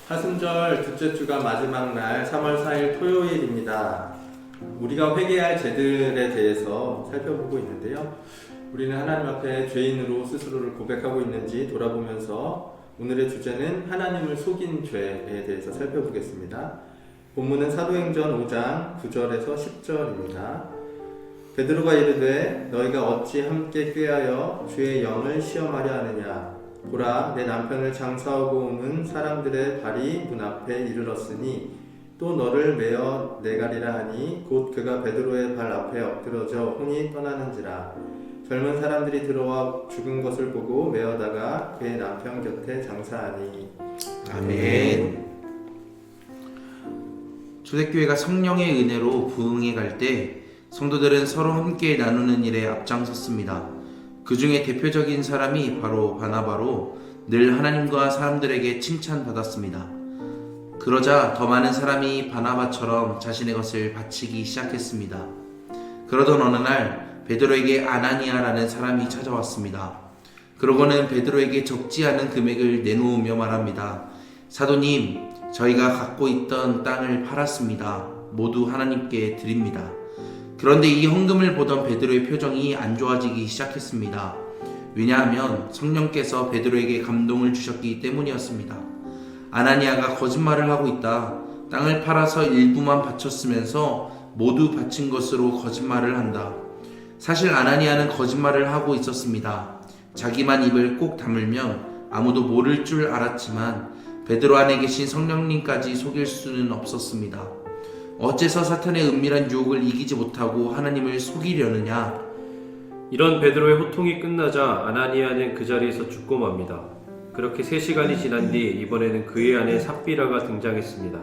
사순절 둘째 주가 마지막 날 3월 4일 토요일입니다. 우리가 회개할 죄들에 대해서 살펴보고 있는데요. 우리는 하나님 앞에 죄인으로 스스로를 고백하고 있는지 돌아보면서 오늘의 주제는 하나님을 속인 죄에 대해서 살펴보겠습니다. 본문은 사도행전 5장 9절에서 10절입니다. 베드로가 이르되 너희가 어찌 함께 꾀하여 주의 영을 시험하려 하느냐. 보라, 내 남편을 장사하고 오는 사람들의 발이 문 앞에 이르렀으니 또 너를 메어 내가리라 하니 곧 그가 베드로의 발 앞에 엎드러져 혼이 떠나는지라. 젊은 사람들이 들어와 죽은 것을 보고 메어다가 그의 남편 곁에 장사하니. 아멘. 초대교회가 성령의 은혜로 부흥해 갈 때 성도들은 서로 함께 나누는 일에 앞장섰습니다. 그 중에 대표적인 사람이 바로 바나바로 늘 하나님과 사람들에게 칭찬받았습니다. 그러자 더 많은 사람이 바나바처럼 자신의 것을 바치기 시작했습니다. 그러던 어느 날 베드로에게 아나니아라는 사람이 찾아왔습니다. 그러고는 베드로에게 적지 않은 금액을 내놓으며 말합니다. 사도님, 저희가 갖고 있던 땅을 팔았습니다. 모두 하나님께 드립니다. 그런데 이 헌금을 보던 베드로의 표정이 안 좋아지기 시작했습니다. 왜냐하면 성령께서 베드로에게 감동을 주셨기 때문이었습니다. 아나니아가 거짓말을 하고 있다. 땅을 팔아서 일부만 바쳤으면서 모두 바친 것으로 거짓말을 한다. 사실 아나니아는 거짓말을 하고 있었습니다. 자기만 입을 꼭 다물면 아무도 모를 줄 알았지만 베드로 안에 계신 성령님까지 속일 수는 없었습니다. 어째서 사탄의 은밀한 유혹을 이기지 못하고 하나님을 속이려느냐? 이런 베드로의 호통이 끝나자 아나니아는 그 자리에서 죽고 맙니다. 그렇게 3시간이 지난 뒤 이번에는 그의 아내 삽비라가 등장했습니다.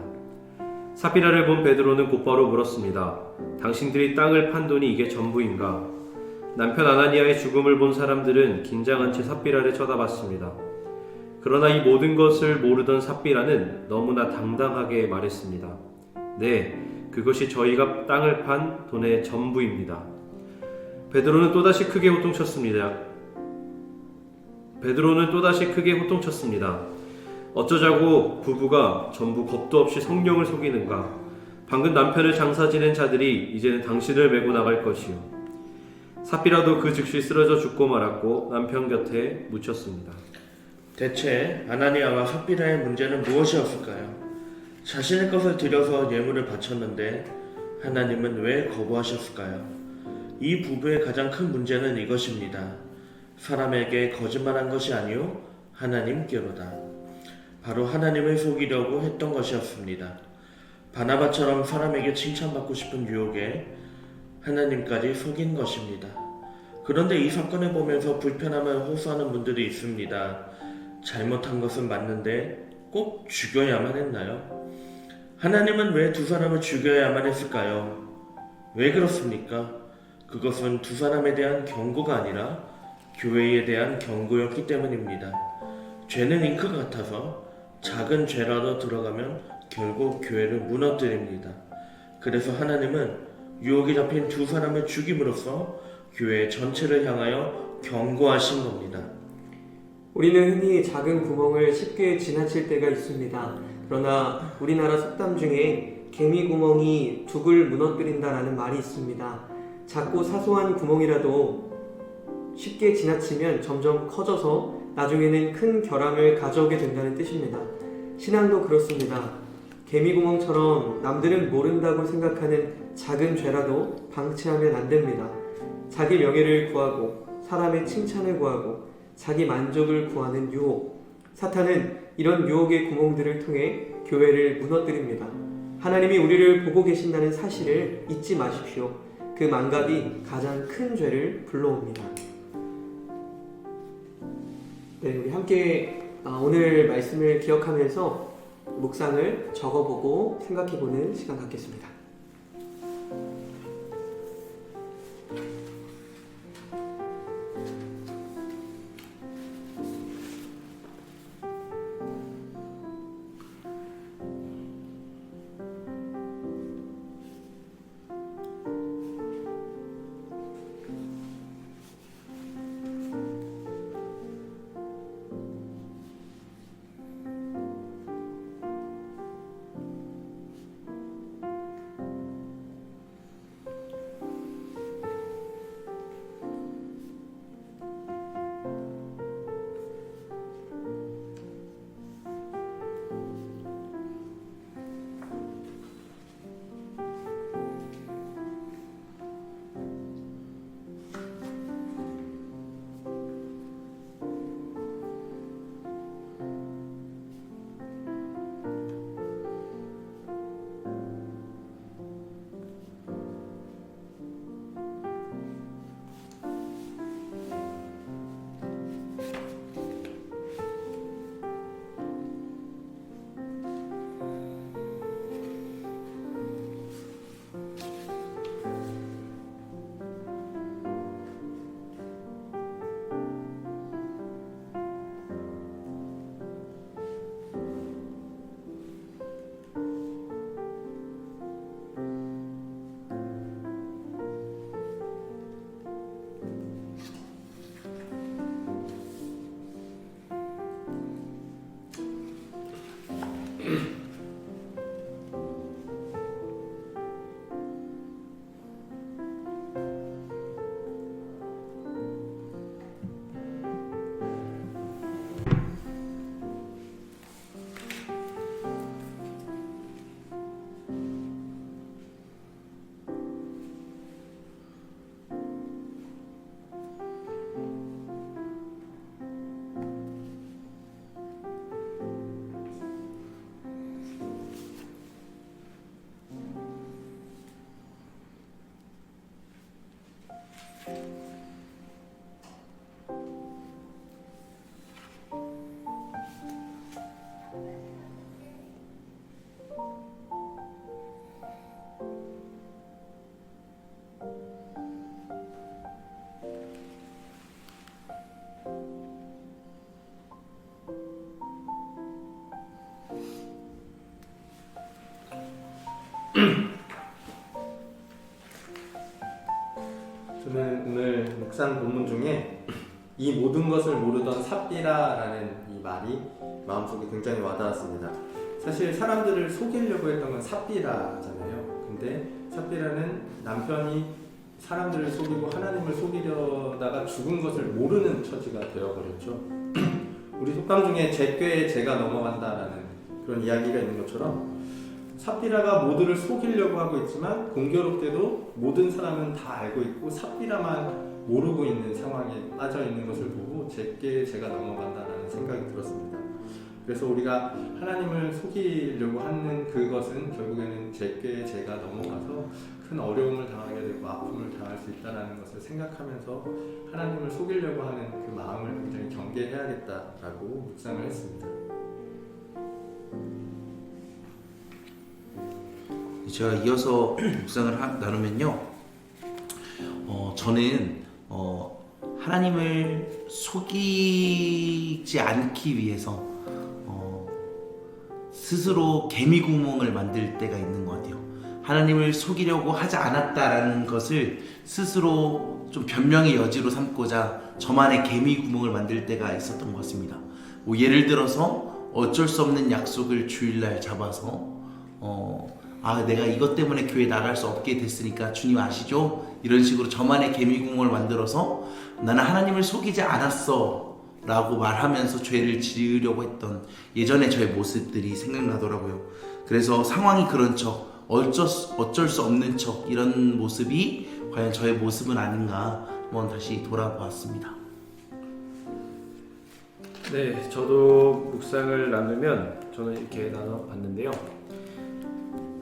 삽비라를 본 베드로는 곧바로 물었습니다. 당신들이 땅을 판 돈이 이게 전부인가? 남편 아나니아의 죽음을 본 사람들은 긴장한 채 삽비라를 쳐다봤습니다. 그러나 이 모든 것을 모르던 삽비라는 너무나 당당하게 말했습니다. 네, 그것이 저희가 땅을 판 돈의 전부입니다. 베드로는 또다시 크게 호통쳤습니다. 어쩌자고 부부가 전부 겁도 없이 성령을 속이는가? 방금 남편을 장사 지낸 자들이 이제는 당신을 메고 나갈 것이요. 삽비라도 그 즉시 쓰러져 죽고 말았고 남편 곁에 묻혔습니다. 대체 아나니아와 삽비라의 문제는 무엇이었을까요? 자신의 것을 들여서 예물을 바쳤는데 하나님은 왜 거부하셨을까요? 이 부부의 가장 큰 문제는 이것입니다. 사람에게 거짓말한 것이 아니요 하나님께로다. 바로 하나님을 속이려고 했던 것이었습니다. 바나바처럼 사람에게 칭찬받고 싶은 유혹에 하나님까지 속인 것입니다. 그런데 이 사건을 보면서 불편함을 호소하는 분들이 있습니다. 잘못한 것은 맞는데 꼭 죽여야만 했나요? 하나님은 왜 두 사람을 죽여야만 했을까요? 왜 그렇습니까? 그것은 두 사람에 대한 경고가 아니라 교회에 대한 경고였기 때문입니다. 죄는 잉크 같아서 작은 죄라도 들어가면 결국 교회를 무너뜨립니다. 그래서 하나님은 유혹에 잡힌 두 사람을 죽임으로써 교회 전체를 향하여 경고하신 겁니다. 우리는 흔히 작은 구멍을 쉽게 지나칠 때가 있습니다. 그러나 우리나라 속담 중에 개미 구멍이 둑을 무너뜨린다라는 말이 있습니다. 작고 사소한 구멍이라도 쉽게 지나치면 점점 커져서 나중에는 큰 결함을 가져오게 된다는 뜻입니다. 신앙도 그렇습니다. 개미 구멍처럼 남들은 모른다고 생각하는 작은 죄라도 방치하면 안 됩니다. 자기 명예를 구하고 사람의 칭찬을 구하고 자기 만족을 구하는 유혹. 사탄은 이런 유혹의 구멍들을 통해 교회를 무너뜨립니다. 하나님이 우리를 보고 계신다는 사실을 잊지 마십시오. 그 망각이 가장 큰 죄를 불러옵니다. 네, 우리 함께 오늘 말씀을 기억하면서 묵상을 적어보고 생각해보는 시간 갖겠습니다. 저는 오늘 묵상 본문 중에 이 모든 것을 모르던 삽비라라는 이 말이 마음속에 굉장히 와닿았습니다. 사실 사람들을 속이려고 했던 건 삽비라잖아요. 근데 삽비라는 남편이 사람들을 속이고 하나님을 속이려다가 죽은 것을 모르는 처지가 되어버렸죠. 우리 속담 중에 제꾀에 제가 넘어간다라는 그런 이야기가 있는 것처럼 삽비라가 모두를 속이려고 하고 있지만 공교롭게도 모든 사람은 다 알고 있고 삽비라만 모르고 있는 상황에 빠져 있는 것을 보고 제게 제가 넘어간다라는 생각이 들었습니다. 그래서 우리가 하나님을 속이려고 하는 그것은 결국에는 제게 제가 넘어가서 큰 어려움을 당하게 되고 아픔을 당할 수 있다는 것을 생각하면서 하나님을 속이려고 하는 그 마음을 굉장히 경계해야겠다라고 묵상을 했습니다. 제가 이어서 묵상을 나누면요, 저는 하나님을 속이지 않기 위해서 스스로 개미구멍을 만들 때가 있는 것 같아요. 하나님을 속이려고 하지 않았다라는 것을 스스로 좀 변명의 여지로 삼고자 저만의 개미구멍을 만들 때가 있었던 것 같습니다. 뭐 예를 들어서 어쩔 수 없는 약속을 주일날 잡아서 내가 이것 때문에 교회 나갈 수 없게 됐으니까 주님 아시죠? 이런 식으로 저만의 개미구멍을 만들어서 나는 하나님을 속이지 않았어 라고 말하면서 죄를 지으려고 했던 예전의 저의 모습들이 생각나더라고요. 그래서 상황이 그런 척, 어쩔 수 없는 척, 이런 모습이 과연 저의 모습은 아닌가 한번 다시 돌아보았습니다. 네, 저도 묵상을 나누면 저는 이렇게 나눠봤는데요.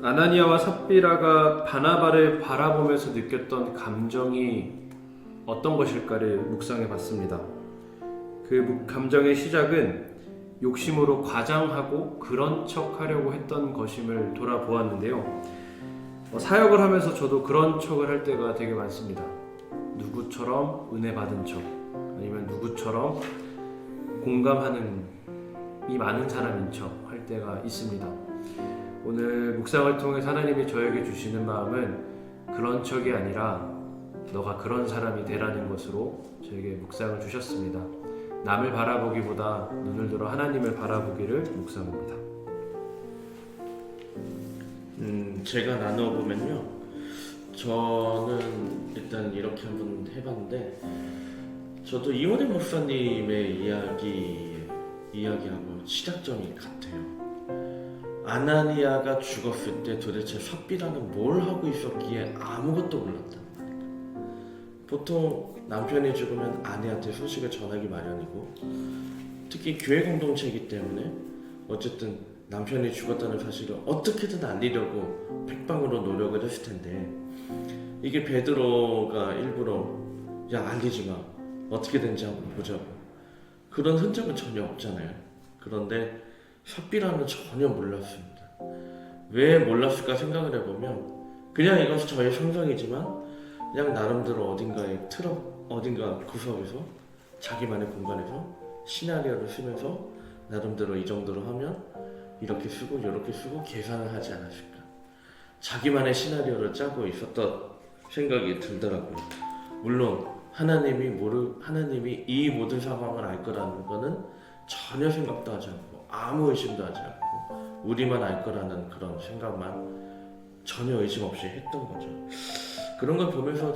아나니아와 삽비라가 바나바를 바라보면서 느꼈던 감정이 어떤 것일까를 묵상해봤습니다. 그 감정의 시작은 욕심으로 과장하고 그런 척 하려고 했던 것임을 돌아보았는데요. 사역을 하면서 저도 그런 척을 할 때가 되게 많습니다. 누구처럼 은혜 받은 척, 아니면 누구처럼 공감하는 이 많은 사람인 척 할 때가 있습니다. 오늘 묵상을 통해 하나님이 저에게 주시는 마음은 그런 척이 아니라 너가 그런 사람이 되라는 것으로 저에게 묵상을 주셨습니다. 남을 바라보기보다 눈을 들어 하나님을 바라보기를 묵상합니다. 제가 나눠보면요, 저는 일단 이렇게 한번 해봤는데, 저도 이원희 목사님의 이야기하고 시작점이 같아요. 아나니아가 죽었을 때 도대체 삽비라는 뭘 하고 있었기에 아무것도 몰랐단 말이에요. 보통 남편이 죽으면 아내한테 소식을 전하기 마련이고, 특히 교회 공동체이기 때문에 어쨌든 남편이 죽었다는 사실을 어떻게든 알리려고 백방으로 노력을 했을 텐데, 이게 베드로가 일부러 야 알리지 마, 어떻게 된지 한번 보자고, 그런 흔적은 전혀 없잖아요. 그런데 삽비라는 전혀 몰랐습니다. 왜 몰랐을까 생각을 해보면, 그냥 이것은 저의 상상이지만 그냥 나름대로 어딘가 구석에서 자기만의 공간에서 시나리오를 쓰면서 나름대로 이 정도로 하면 이렇게 쓰고 이렇게 쓰고 계산을 하지 않았을까, 자기만의 시나리오를 짜고 있었던 생각이 들더라고요. 물론 하나님이 이 모든 상황을 알 거라는 거는 전혀 생각도 하지 않고 아무 의심도 하지 않고 우리만 알 거라는 그런 생각만 전혀 의심 없이 했던 거죠. 그런 걸 보면서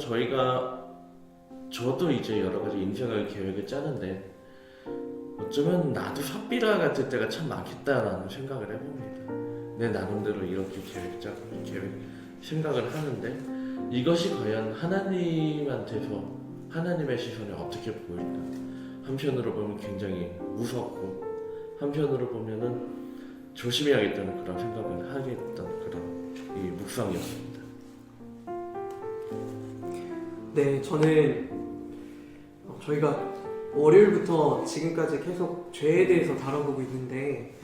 저도 이제 여러 가지 인생의 계획을 짜는데, 어쩌면 나도 삽비라 같을 때가 참 많겠다라는 생각을 해봅니다. 내 나름대로 이렇게 생각을 하는데, 이것이 과연 하나님한테서 하나님의 시선에 어떻게 보일까? 한편으로 보면 굉장히 무섭고, 한편으로 보면은 조심해야겠다는 그런 생각을 하게 됐던 그런 이 묵상이었습니다. 네, 저는 저희가 월요일부터 지금까지 계속 죄에 대해서 다뤄보고 있는데,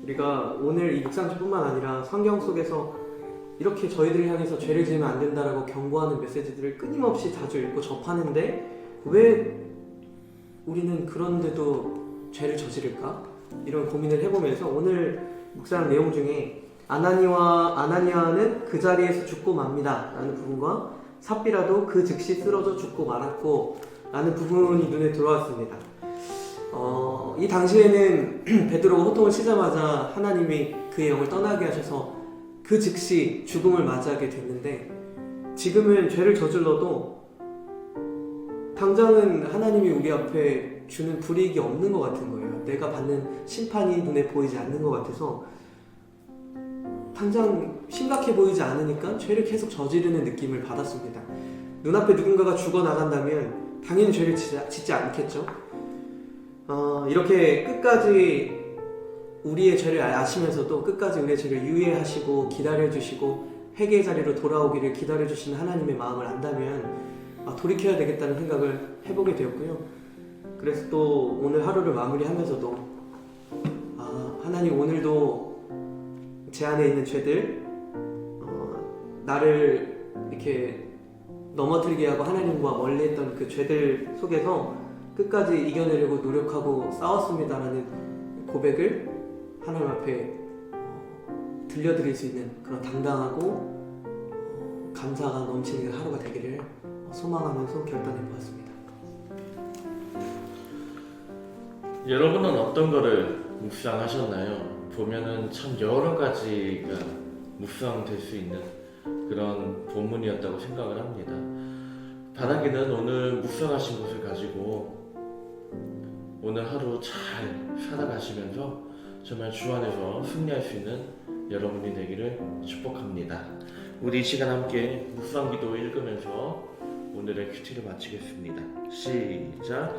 우리가 오늘 이 묵상집뿐만 아니라 성경 속에서 이렇게 저희들을 향해서 죄를 지으면 안 된다라고 경고하는 메시지들을 끊임없이 자주 읽고 접하는데, 왜 우리는 그런데도 죄를 저지를까? 이런 고민을 해보면서 오늘 묵상 내용 중에 아나니아는 그 자리에서 죽고 맙니다 라는 부분과 삽비라도 그 즉시 쓰러져 죽고 말았고 라는 부분이 눈에 들어왔습니다. 이 당시에는 베드로가 호통을 치자마자 하나님이 그의 영을 떠나게 하셔서 그 즉시 죽음을 맞이하게 됐는데, 지금은 죄를 저질러도 당장은 하나님이 우리 앞에 주는 불이익이 없는 것 같은 거예요. 내가 받는 심판이 눈에 보이지 않는 것 같아서 당장 심각해 보이지 않으니까 죄를 계속 저지르는 느낌을 받았습니다. 눈앞에 누군가가 죽어나간다면 당연히 죄를 짓지 않겠죠. 이렇게 끝까지 우리의 죄를 아시면서도 끝까지 우리의 죄를 유예하시고 기다려주시고 회개의 자리로 돌아오기를 기다려주시는 하나님의 마음을 안다면 돌이켜야 되겠다는 생각을 해보게 되었고요. 그래서 또 오늘 하루를 마무리하면서도 하나님, 오늘도 제 안에 있는 죄들, 나를 이렇게 넘어뜨리게 하고 하나님과 멀리했던 그 죄들 속에서 끝까지 이겨내려고 노력하고 싸웠습니다라는 고백을 하나님 앞에 들려드릴 수 있는 그런 당당하고 감사가 넘치는 하루가 되기를 소망하면서 결단해 보았습니다. 여러분은 어떤 거를 묵상하셨나요? 보면은 참 여러 가지가 묵상될 수 있는 그런 본문이었다고 생각을 합니다. 바라기는 오늘 묵상하신 것을 가지고 오늘 하루 잘 살아가시면서 정말 주 안에서 승리할 수 있는 여러분이 되기를 축복합니다. 우리 이 시간 함께 묵상기도 읽으면서 오늘의 큐티를 마치겠습니다. 시작.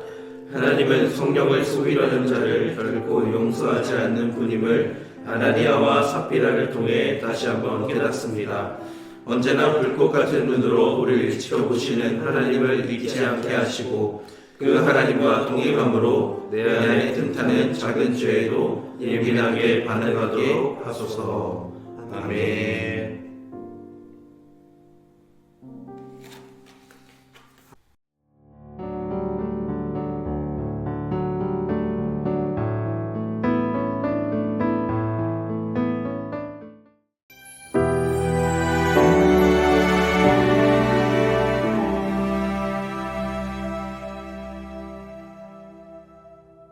하나님은 성령을 속이려는 자를 결코 용서하지 않는 분임을 아나니아와 삽비라를 통해 다시 한번 깨닫습니다. 언제나 불꽃 같은 눈으로 우리를 지켜보시는 하나님을 잊지 않게 하시고, 그 하나님과 동행함으로 내 안에 틈타는 작은 죄에도 예민하게 반응하도록 하소서. 아멘.